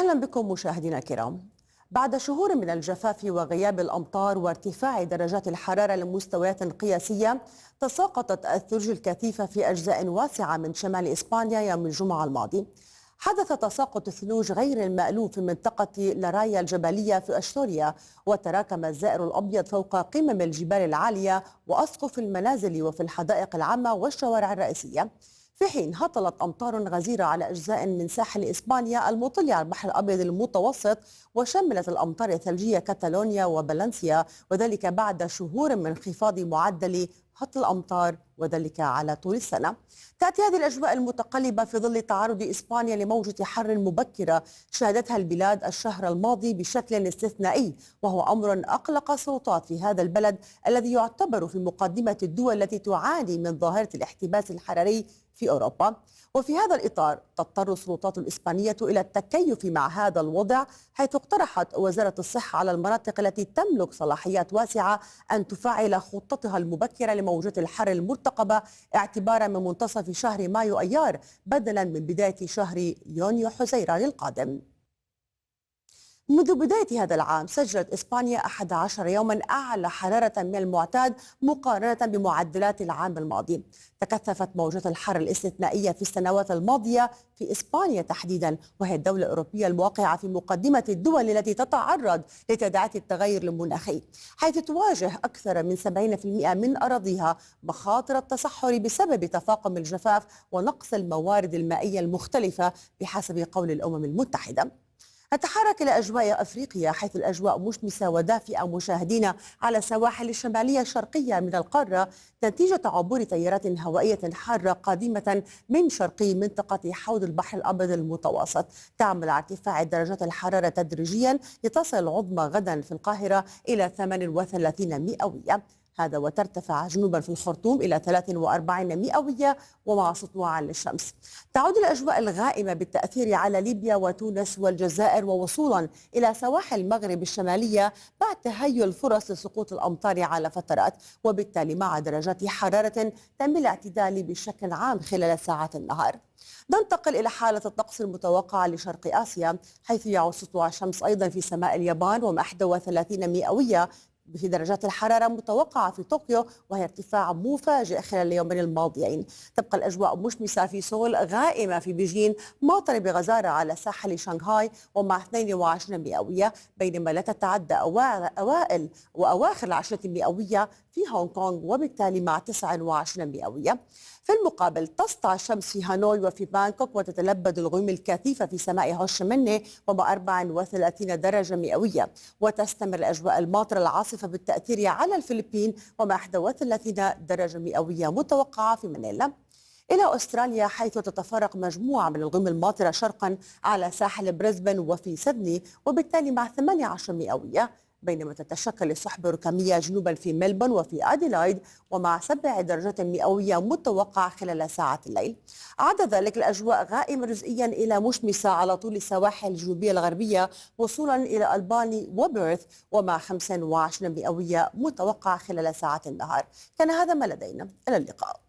أهلا بكم مشاهدينا الكرام. بعد شهور من الجفاف وغياب الأمطار وارتفاع درجات الحرارة لمستويات قياسية، تساقطت الثلوج الكثيفة في أجزاء واسعة من شمال إسبانيا يوم الجمعة الماضي. حدث تساقط الثلوج غير المألوف في منطقة لارايا الجبلية في أستوريا، وتراكم الزائر الأبيض فوق قمم الجبال العالية وأسقف المنازل وفي الحدائق العامة والشوارع الرئيسية، في حين هطلت أمطار غزيرة على أجزاء من ساحل إسبانيا المطل على البحر الأبيض المتوسط، وشملت الأمطار الثلجية كاتالونيا وبالنسيا، وذلك بعد شهور من انخفاض معدل هطل الأمطار، وذلك على طول السنة. تأتي هذه الأجواء المتقلبة في ظل تعرض إسبانيا لموجة حر مبكرة شهدتها البلاد الشهر الماضي بشكل استثنائي، وهو أمر أقلق السلطات في هذا البلد الذي يعتبر في مقدمة الدول التي تعاني من ظاهرة الاحتباس الحراري في أوروبا. وفي هذا الإطار تضطر السلطات الإسبانية إلى التكيف مع هذا الوضع، حيث اقترحت وزارة الصحة على المناطق التي تملك صلاحيات واسعة أن تفعل خطتها المبكرة لموجة الحر المرتقبة اعتبارا من منتصف شهر مايو أيار، بدلا من بداية شهر يونيو حزيران القادم. منذ بداية هذا العام سجلت إسبانيا 11 يوما أعلى حرارة من المعتاد مقارنة بمعدلات العام الماضي. تكثفت موجات الحر الاستثنائية في السنوات الماضية في إسبانيا تحديدا، وهي الدولة الأوروبية الموقعة في مقدمة الدول التي تتعرض لتداعيات التغير المناخي، حيث تواجه أكثر من 70% من أراضيها مخاطر التصحر بسبب تفاقم الجفاف ونقص الموارد المائية المختلفة بحسب قول الأمم المتحدة. نتحرك إلى أجواء أفريقيا، حيث الأجواء مشمسة ودافئة مشاهدينا على السواحل الشمالية الشرقية من القارة، نتيجة عبور تيارات هوائية حارة قادمة من شرقي منطقة حوض البحر الأبيض المتوسط، تعمل على ارتفاع درجات الحرارة تدريجيا لتصل العظمى غدا في القاهرة إلى 38 مئوية، هذا وترتفع جنوبا في الخرطوم إلى 43 مئوية ومع سطوع للشمس. تعود الأجواء الغائمة بالتأثير على ليبيا وتونس والجزائر، ووصولا إلى سواحل المغرب الشمالية بعد تهيئ الفرص لسقوط الأمطار على فترات، وبالتالي مع درجات حرارة تم الاعتدال بشكل عام خلال ساعات النهار. ننتقل إلى حالة الطقس المتوقعة لشرق آسيا، حيث يعود سطوع الشمس أيضا في سماء اليابان ومع 31 مئوية في درجات الحرارة متوقعة في طوكيو، وهي ارتفاع مفاجئ خلال اليومين الماضيين. تبقى الأجواء مشمسة في سول، غائمة في بيجين، ماطرة بغزارة على ساحل شنغهاي ومع 22 مئوية، بينما لا تتعدى أوائل وأواخر العشرة المئوية في هونغ كونغ، وبالتالي مع 29 مئوية. في المقابل تسطع الشمس في هانوي وفي بانكوك، وتتلبد الغيوم الكثيفة في سماء هو شي مني ومع 34 درجة مئوية، وتستمر الأجواء الماطرة العاصفة بالتأثير على الفلبين ومع 31 درجة مئوية متوقعة في منيلا. إلى أستراليا، حيث تتفرق مجموعة من الغيوم الماطرة شرقا على ساحل بريسبن وفي سيدني، وبالتالي مع 18 مئوية، بينما تتشكل السحب الركامية جنوبا في ملبون وفي أديلايد ومع 7 درجات مئوية متوقعة خلال ساعات الليل. عدا ذلك الأجواء غائمة جزئيا إلى مشمسة على طول السواحل الجنوبية الغربية وصولا إلى ألباني وبيرث ومع 25 مئوية متوقعة خلال ساعات النهار. كان هذا ما لدينا، إلى اللقاء.